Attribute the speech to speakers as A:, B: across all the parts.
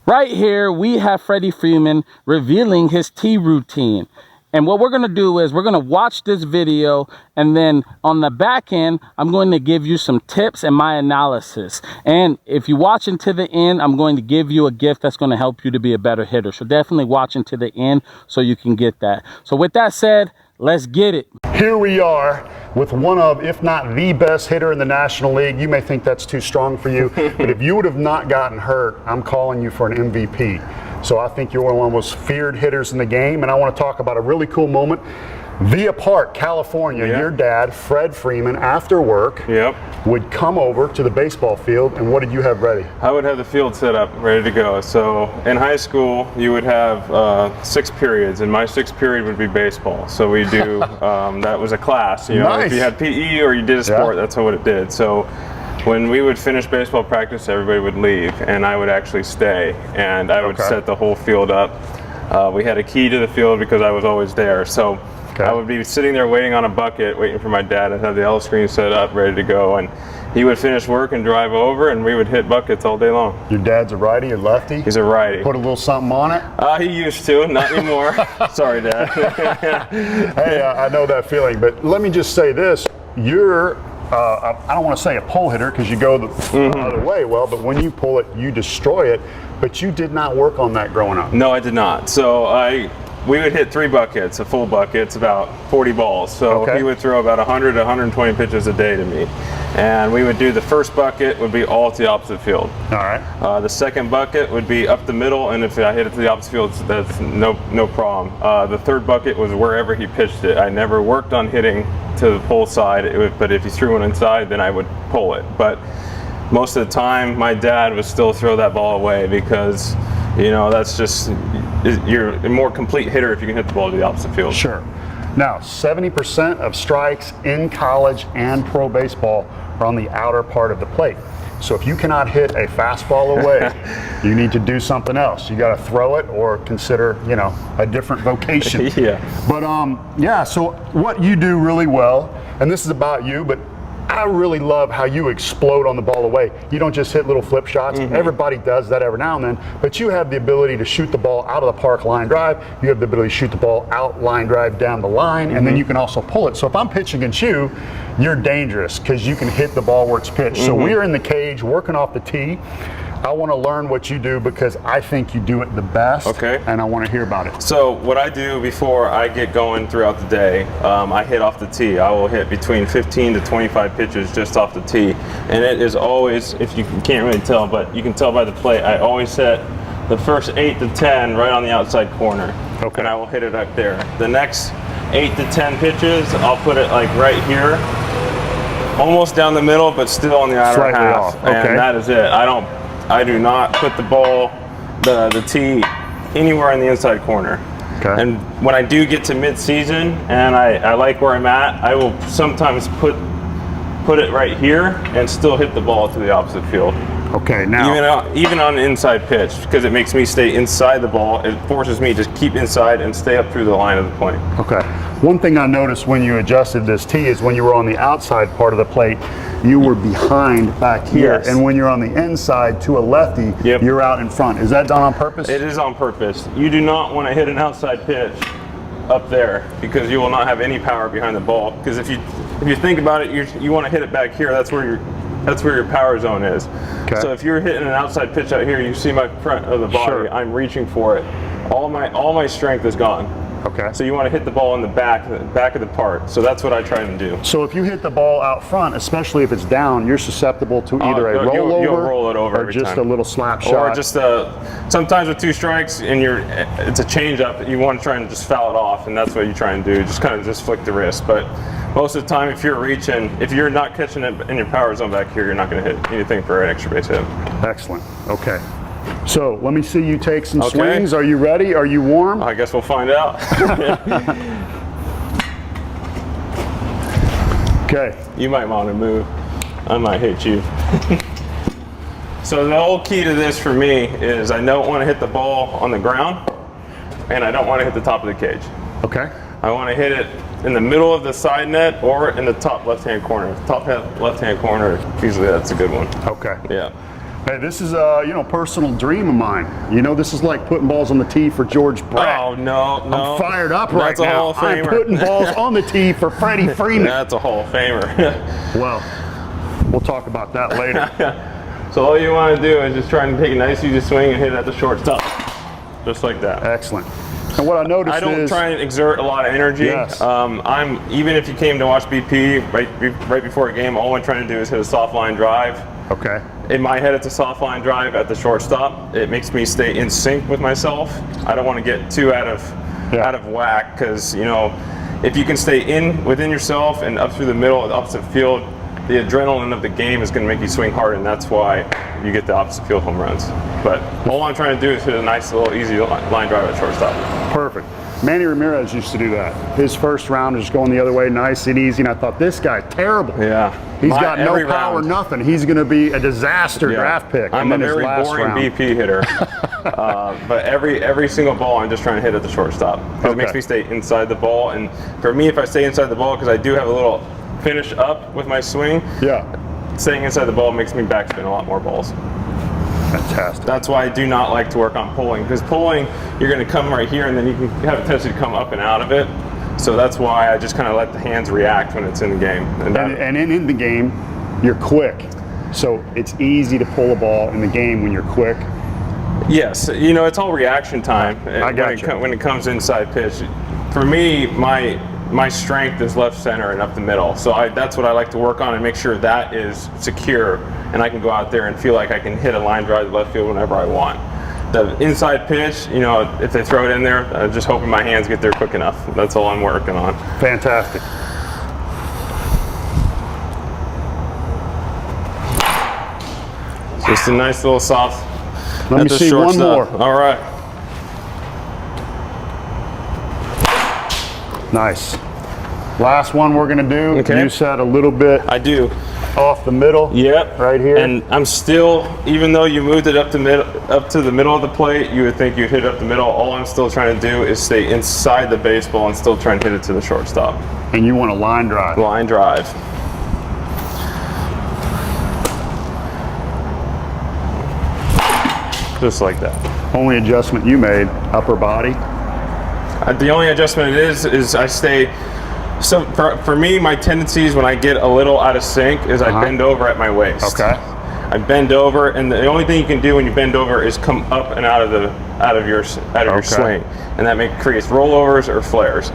A: Right here, we have Freddie Freeman revealing his tee routine. And what we're going to do is we're going to watch this video, and then on the back end, I'm going to give you some tips and my analysis. And if you watch until the end, I'm going to give you a gift that's going to help you to be a better hitter. So definitely watch until the end so you can get that. So with that said, let's get it.
B: Here we are with one of, if not the best hitter in the National League. You may think that's too strong for you, but if you would have not gotten hurt, I'm calling you for an MVP. So I think you're one of the most feared hitters in the game, and I want to talk about a really cool moment. Via Park, California, your dad, Fred Freeman, after work, would come over to the baseball field, and what did you have ready?
C: I would have the field set up, ready to go. So in high school, you would have 6 periods, and my 6th period would be baseball. So we do, that was a class. You know, if you had PE or you did a sport, that's what it did. So when we would finish baseball practice, everybody would leave, and I would actually stay, and I would set the whole field up. We had a key to the field because I was always there. So I would be sitting there waiting on a bucket, waiting for my dad to have the L screen set up, ready to go. And he would finish work and drive over, and we would hit buckets all day long.
B: Your dad's a righty or lefty?
C: He's a righty.
B: Put a little something on it?
C: He used to, not anymore. Sorry, Dad.
B: Hey, I know that feeling, but let me just say this. You're I don't want to say a pole hitter because you go the other way, but when you pull it, you destroy it. But you did not work on that growing up.
C: No, I did not. So we would hit 3 buckets, a full bucket. It's about 40 balls. So he would throw about 100 to 120 pitches a day to me. And we would do the first bucket would be all to the opposite field.
B: All right.
C: The second bucket would be up the middle, and if I hit it to the opposite field, that's no problem. The third bucket was wherever he pitched it. I never worked on hitting to the pole side, but if he threw one inside, then I would pull it. But most of the time, my dad would still throw that ball away because, you know, that's just, you're a more complete hitter if you can hit the ball to the opposite field.
B: Sure. Now, 70% of strikes in college and pro baseball are on the outer part of the plate. So if you cannot hit a fastball away, you need to do something else. You got to throw it or consider, you know, a different vocation. But so what you do really well, and this is about you, but I really love how you explode on the ball away. You don't just hit little flip shots. Everybody does that every now and then, but you have the ability to shoot the ball out of the park line drive. You have the ability to shoot the ball out line drive down the line, and then you can also pull it. So if I'm pitching against you, you're dangerous because you can hit the ball where it's pitched. So we are in the cage working off the tee. I want to learn what you do because I think you do it the best, and I want to hear about it.
C: So what I do before I get going throughout the day, I hit off the tee. I will hit between 15 to 25 pitches just off the tee, and it is always, if you can't really tell, but you can tell by the plate, I always set the first 8 to 10 right on the outside corner, and I will hit it up there. The next 8 to 10 pitches, I'll put it like right here, almost down the middle, but still on the outer half, and that is it. I do not put the ball, the tee, anywhere in the inside corner. And when I do get to mid-season and I like where I'm at, I will sometimes put it right here and still hit the ball to the opposite field.
B: Now
C: even on an inside pitch, because it makes me stay inside the ball. It forces me to keep inside and stay up through the line of the point.
B: One thing I noticed when you adjusted this tee is when you were on the outside part of the plate, you were behind back here, and when you're on the inside to a lefty, you're out in front. Is that done on purpose?
C: It is on purpose. You do not want to hit an outside pitch up there because you will not have any power behind the ball. Because if you think about it, you want to hit it back here. That's where your power zone is. So if you're hitting an outside pitch out here, you see my front of the body. I'm reaching for it. All my strength is gone. So you want to hit the ball in the back of the part. So that's what I try to do.
B: So if you hit the ball out front, especially if it's down, you're susceptible to either a rollover,
C: you'll roll it over
B: or just a little slap shot,
C: or just sometimes with 2 strikes and it's a change up. You want to try and just foul it off, and that's what you try and do. Just kind of just flick the wrist. But most of the time, if you're reaching, if you're not catching it in your power zone back here, you're not going to hit anything for an extra base hit.
B: Excellent. So let me see you take some swings. Are you ready? Are you warm?
C: I guess we'll find out. You might want to move. I might hit you. So the whole key to this for me is I don't want to hit the ball on the ground, and I don't want to hit the top of the cage. I want to hit it in the middle of the side net or in the top left-hand corner. Top left-hand corner, usually that's a good one.
B: Hey, this is a personal dream of mine. This is like putting balls on the tee for George Brett.
C: Oh, no.
B: I'm fired up right
C: That's a
B: now.
C: Hall of Famer.
B: I'm putting balls on the tee for Freddie Freeman.
C: That's a Hall of Famer.
B: Well, we'll talk about that later.
C: So all you want to do is just try and take a nice easy swing and hit it at the shortstop. Just like that.
B: Excellent. And what I noticed
C: I don't
B: is,
C: try and exert a lot of energy.
B: Yes.
C: Even if you came to watch BP right before a game, all I'm trying to do is hit a soft line drive.
B: okay,
C: In my head, it's a soft line drive at the shortstop. It makes me stay in sync with myself. I don't want to get too out of whack, because if you can stay within yourself and up through the middle of the opposite field, the adrenaline of the game is going to make you swing hard, and that's why you get the opposite field home runs. But all I'm trying to do is hit a nice little easy line drive at shortstop.
B: perfect. Manny Ramirez used to do that. His first round was going the other way, nice and easy, and I thought, this guy, terrible.
C: Yeah.
B: He's got no power, nothing. He's going to be a disaster
C: Yeah.
B: draft pick.
C: I'm
B: and
C: a
B: then
C: very
B: his last
C: boring
B: round.
C: BP hitter, but every single ball I'm just trying to hit at the shortstop, because it makes
B: Okay.
C: me stay inside the ball. And for me, if I stay inside the ball, because I do have a little finish up with my swing,
B: Yeah,
C: staying inside the ball makes me backspin a lot more balls.
B: fantastic.
C: That's why I do not like to work on pulling, because pulling, you're going to come right here and then you can have a tendency to come up and out of it. So that's why I just kind of let the hands react when it's in the game.
B: And in the game, you're quick. So it's easy to pull a ball in the game when you're quick.
C: Yes, it's all reaction time.
B: I got you.
C: When it comes inside pitch. For me, my strength is left center and up the middle. So that's what I like to work on and make sure that is secure, and I can go out there and feel like I can hit a line drive to left field whenever I want. The inside pitch, if they throw it in there, I'm just hoping my hands get there quick enough. That's all I'm working on.
B: Fantastic.
C: Just a nice little soft.
B: Let
C: at
B: me
C: the
B: see one
C: shortstop.
B: more.
C: All right.
B: Nice. Last one we're going to do.
C: Okay.
B: You said a little bit
C: I do.
B: off the middle.
C: Yep.
B: Right here.
C: And I'm still, even though you moved it up to the middle of the plate, you would think you'd hit it up the middle. All I'm still trying to do is stay inside the baseball and still try and hit it to the shortstop.
B: And you want a line drive.
C: Line drive. Just like that.
B: Only adjustment you made, upper body.
C: The only adjustment it is I stay. So for me, my tendencies when I get a little out of sync is I bend over at my waist.
B: Okay.
C: I bend over, and the only thing you can do when you bend over is come up and out of your swing, and that creates rollovers or flares.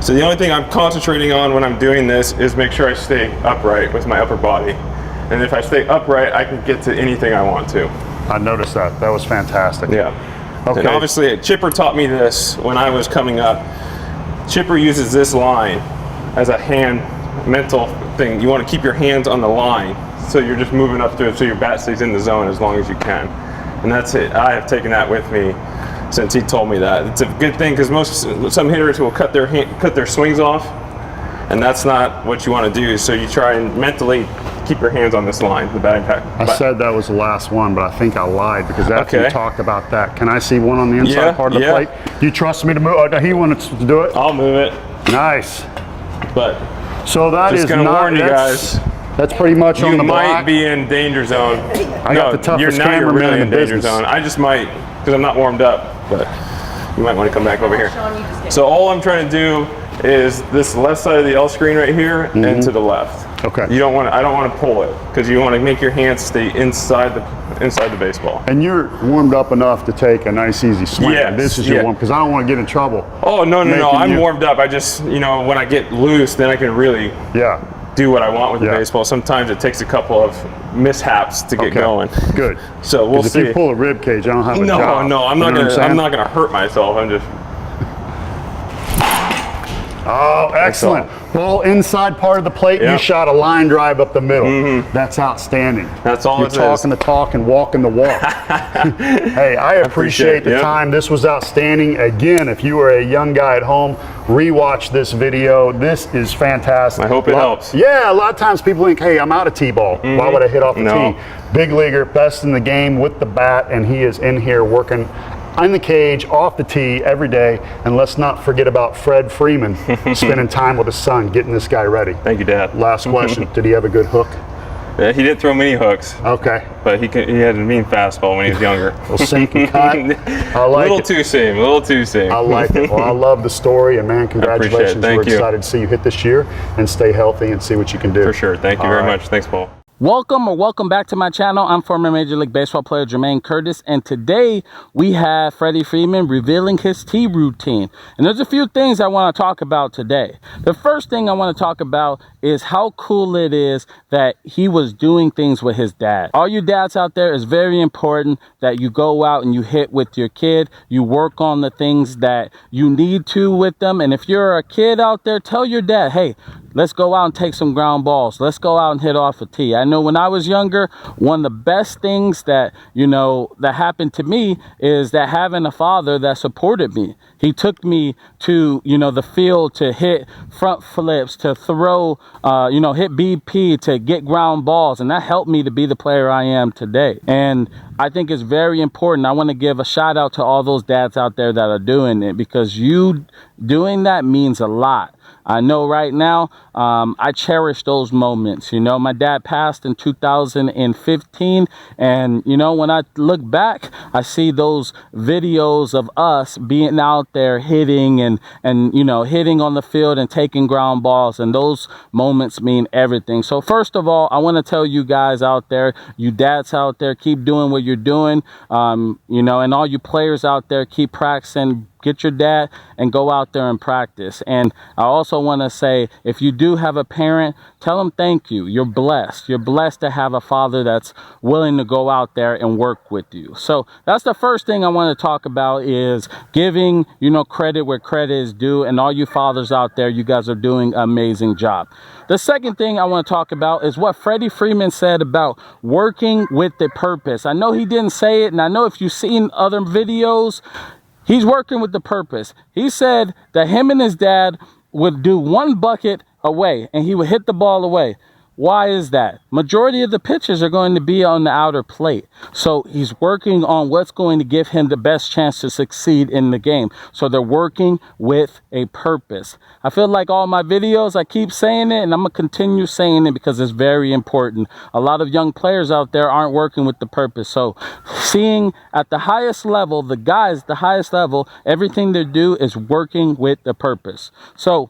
C: So the only thing I'm concentrating on when I'm doing this is make sure I stay upright with my upper body, and if I stay upright, I can get to anything I want to.
B: I noticed that. That was fantastic.
C: Yeah.
B: Okay.
C: And obviously, Chipper taught me this when I was coming up. Chipper uses this line as a hand mental thing. You want to keep your hands on the line, so you're just moving up through it so your bat stays in the zone as long as you can. And that's it. I have taken that with me since he told me that. It's a good thing, because some hitters will cut their swings off, and that's not what you want to do. So you try and mentally keep your hands on this line, the batting pack.
B: I said that was the last one, but I think I lied, because after you talked about that, can I see one on the inside part of the plate? Do you trust me to move? He wanted to do it?
C: I'll move it.
B: Nice.
C: But
B: so that
C: just
B: is
C: gonna
B: not,
C: warn you guys.
B: That's pretty much on
C: You
B: the
C: might
B: block.
C: be in danger zone.
B: I got the toughest
C: you're
B: cameraman
C: really
B: in the
C: danger
B: business.
C: zone. I just might, because I'm not warmed up, but you might want to come back over here. So all I'm trying to do is this left side of the L screen right here and to the left.
B: Okay.
C: I don't want to pull it, because you want to make your hands stay inside the baseball.
B: And you're warmed up enough to take a nice easy swing.
C: Yes,
B: This is your one, because I don't want to get in trouble.
C: Oh, no. I'm
B: you-
C: warmed up. I just, when I get loose, then I can really
B: Yeah.
C: do what I want with the
B: Yeah.
C: baseball. Sometimes it takes a couple of mishaps to get going.
B: Good.
C: So we'll
B: 'Cause
C: see.
B: if you pull a rib cage, I don't have a job.
C: No, I'm
B: You
C: not
B: know what
C: gonna. I'm
B: saying?
C: not gonna hurt myself. I'm just.
B: Oh, excellent. Ball inside part of the plate, you
C: Yep.
B: shot a line drive up the middle. That's outstanding.
C: That's all
B: You're
C: it is.
B: talking the talk and walking the walk. Hey, I appreciate the
C: it. Yep.
B: time. This was outstanding. Again, if you are a young guy at home, rewatch this video. This is fantastic.
C: I hope it helps.
B: Yeah, a lot of times people think, hey, I'm out of T-ball. Why would I hit off the
C: No.
B: tee? Big leaguer, best in the game with the bat, and he is in here working in the cage, off the tee every day. And let's not forget about Fred Freeman spending time with his son, getting this guy ready.
C: Thank you, Dad.
B: Last question. Did he have a good hook?
C: Yeah, he didn't throw many hooks,
B: Okay.
C: but he had a mean fastball when he was younger.
B: Well, sink and cut. I like it.
C: A little too soon.
B: I like it. Well, I love the story, and man, congratulations.
C: Thank
B: We're
C: you.
B: excited to see you hit this year and stay healthy and see what you can do.
C: For sure. Thank you very much. Thanks, Paul.
A: Welcome back to my channel. I'm former Major League Baseball player Jermaine Curtis, and today we have Freddie Freeman revealing his tee routine. And there's a few things I want to talk about today. The first thing I want to talk about is how cool it is that he was doing things with his dad. All you dads out there, it's very important that you go out and you hit with your kid. You work on the things that you need to with them. And if you're a kid out there, tell your dad, hey, let's go out and take some ground balls. Let's go out and hit off a tee. I know when I was younger, one of the best things that, that happened to me is that having a father that supported me. He took me to, the field to hit front flips, to throw, hit BP, to get ground balls. And that helped me to be the player I am today. And I think it's very important. I want to give a shout out to all those dads out there that are doing it, because you doing that means a lot. I know right now, I cherish those moments. My dad passed in 2015. And, when I look back, I see those videos of us being out there hitting and hitting on the field and taking ground balls. And those moments mean everything. So first of all, I want to tell you guys out there, you dads out there, keep doing what you're doing. And all you players out there, keep practicing. Get your dad and go out there and practice. And I also want to say, if you do have a parent, tell them thank you. You're blessed. You're blessed to have a father that's willing to go out there and work with you. So that's the first thing I want to talk about, is giving, credit where credit is due. And all you fathers out there, you guys are doing an amazing job. The second thing I want to talk about is what Freddie Freeman said about working with the purpose. I know he didn't say it, and I know if you've seen other videos, he's working with the purpose. He said that him and his dad would do one bucket away and he would hit the ball away. Why is that? Majority of the pitches are going to be on the outer plate. So he's working on what's going to give him the best chance to succeed in the game. So they're working with a purpose. I feel like all my videos, I keep saying it, and I'm going to continue saying it because it's very important. A lot of young players out there aren't working with the purpose. So seeing at the highest level, the guys at the highest level, everything they do is working with the purpose. So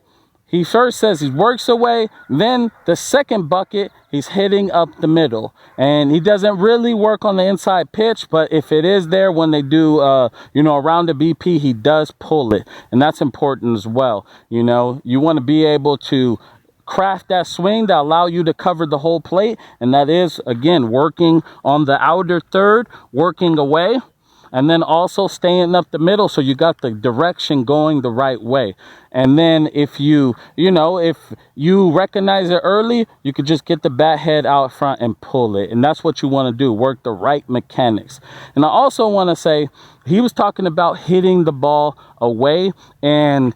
A: he first says he works away, then the second bucket, he's hitting up the middle. And he doesn't really work on the inside pitch, but if it is there when they do, around the BP, he does pull it. And that's important as well. You want to be able to craft that swing that allow you to cover the whole plate. And that is, again, working on the outer third, working away. And then also staying up the middle, so you got the direction going the right way. And then if you recognize it early, you could just get the bat head out front and pull it. And that's what you want to do, work the right mechanics. And I also want to say, he was talking about hitting the ball away, and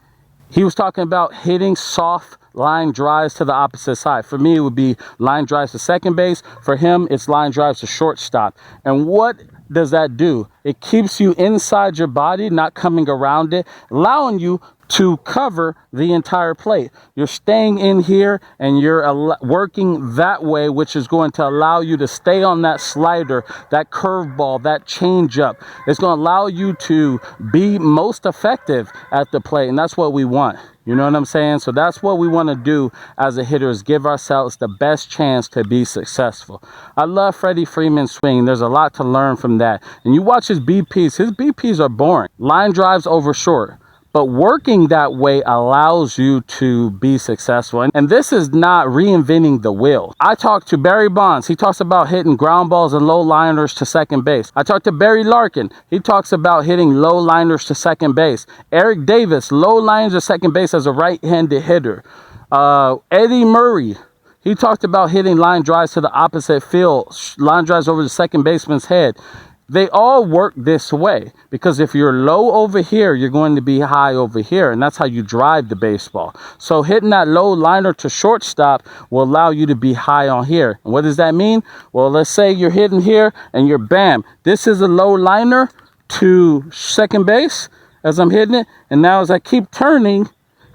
A: he was talking about hitting soft line drives to the opposite side. For me, it would be line drives to second base. For him, it's line drives to shortstop. And what does that do? It keeps you inside your body, not coming around it, allowing you to cover the entire plate. You're staying in here and you're working that way, which is going to allow you to stay on that slider, that curveball, that changeup. It's going to allow you to be most effective at the plate, and that's what we want. You know what I'm saying? So that's what we want to do as a hitter, is give ourselves the best chance to be successful. I love Freddie Freeman's swing. There's a lot to learn from that. And you watch his BPs are boring. Line drives over short. But working that way allows you to be successful. And this is not reinventing the wheel. I talked to Barry Bonds. He talks about hitting ground balls and low liners to second base. I talked to Barry Larkin. He talks about hitting low liners to second base. Eric Davis, low liners to second base as a right-handed hitter. Eddie Murray, he talked about hitting line drives to the opposite field, line drives over the second baseman's head. They all work this way, because if you're low over here, you're going to be high over here, and that's how you drive the baseball. So hitting that low liner to shortstop will allow you to be high on here. And what does that mean? Well, let's say you're hitting here and you're bam. This is a low liner to second base as I'm hitting it, and now as I keep turning,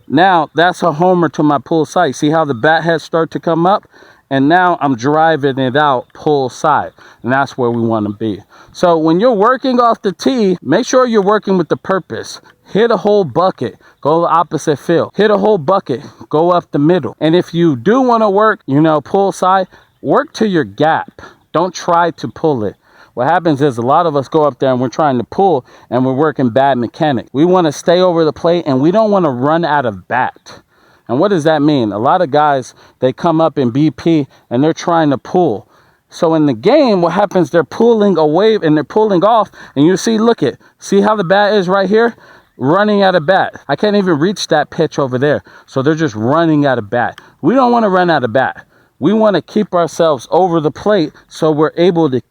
A: now that's a homer to my pull sight. See how the bat heads start to come up? and now I'm driving it out pull side, and that's where we want to be. So when you're working off the tee, make sure you're working with the purpose. Hit a whole bucket, go the opposite field. Hit a whole bucket, go up the middle. And if you do want to work, pull side, work to your gap. Don't try to pull it. What happens is a lot of us go up there and we're trying to pull and we're working bad mechanic. We want to stay over the plate and we don't want to run out of bat. And what does that mean? A lot of guys, they come up in BP and they're trying to pull. So in the game, what happens, they're pulling away and they're pulling off, and you see, see how the bat is right here? Running out of bat. I can't even reach that pitch over there. So they're just running out of bat. We don't want to run out of bat. We want to keep ourselves over the plate so we're able to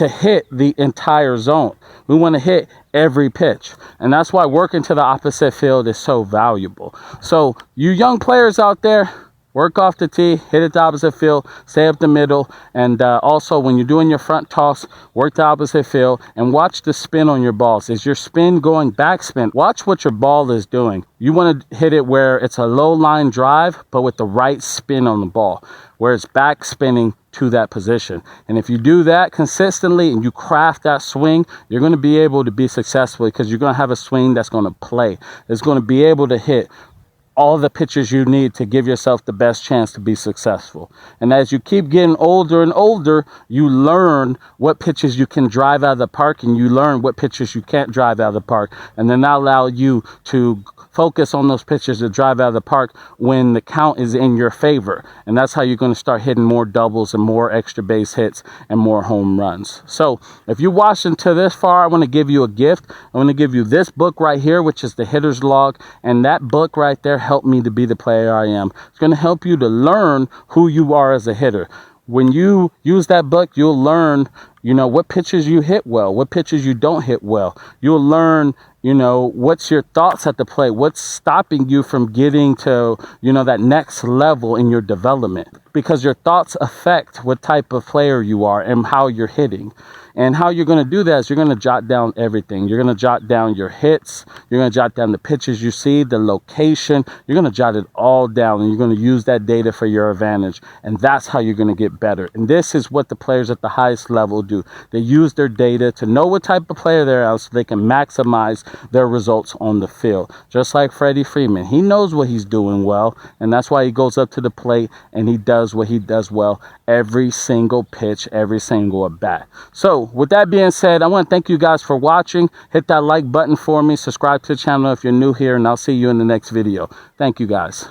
A: hit the entire zone. We want to hit every pitch. And that's why working to the opposite field is so valuable. So you young players out there, work off the tee, hit it the opposite field, stay up the middle, and also when you're doing your front toss, work the opposite field and watch the spin on your balls. Is your spin going backspin? Watch what your ball is doing. You want to hit it where it's a low line drive, but with the right spin on the ball, where it's back spinning to that position. And if you do that consistently and you craft that swing, you're going to be able to be successful because you're going to have a swing that's going to play. It's going to be able to hit all the pitches you need to give yourself the best chance to be successful. And as you keep getting older and older, you learn what pitches you can drive out of the park and you learn what pitches you can't drive out of the park. And then that allow you to focus on those pitches to drive out of the park when the count is in your favor. And that's how you're going to start hitting more doubles and more extra base hits and more home runs. So if you watched until this far, I want to give you a gift. I want to give you this book right here, which is the Hitter's Log. And that book right there helped me to be the player I am. It's going to help you to learn who you are as a hitter. When you use that book, you'll learn, what pitches you hit well, what pitches you don't hit well. You'll learn, what's your thoughts at the plate, what's stopping you from getting to, that next level in your development. Because your thoughts affect what type of player you are and how you're hitting. And how you're going to do that is you're going to jot down everything. You're going to jot down your hits. You're going to jot down the pitches you see, the location. You're going to jot it all down, and you're going to use that data for your advantage. And that's how you're going to get better. And this is what the players at the highest level do. They use their data to know what type of player they are so they can maximize their results on the field. Just like Freddie Freeman. He knows what he's doing well, and that's why he goes up to the plate and he does what he does well every single pitch, every single at bat. So with that being said, I want to thank you guys for watching. Hit that like button for me. Subscribe to the channel if you're new here, and I'll see you in the next video. Thank you guys.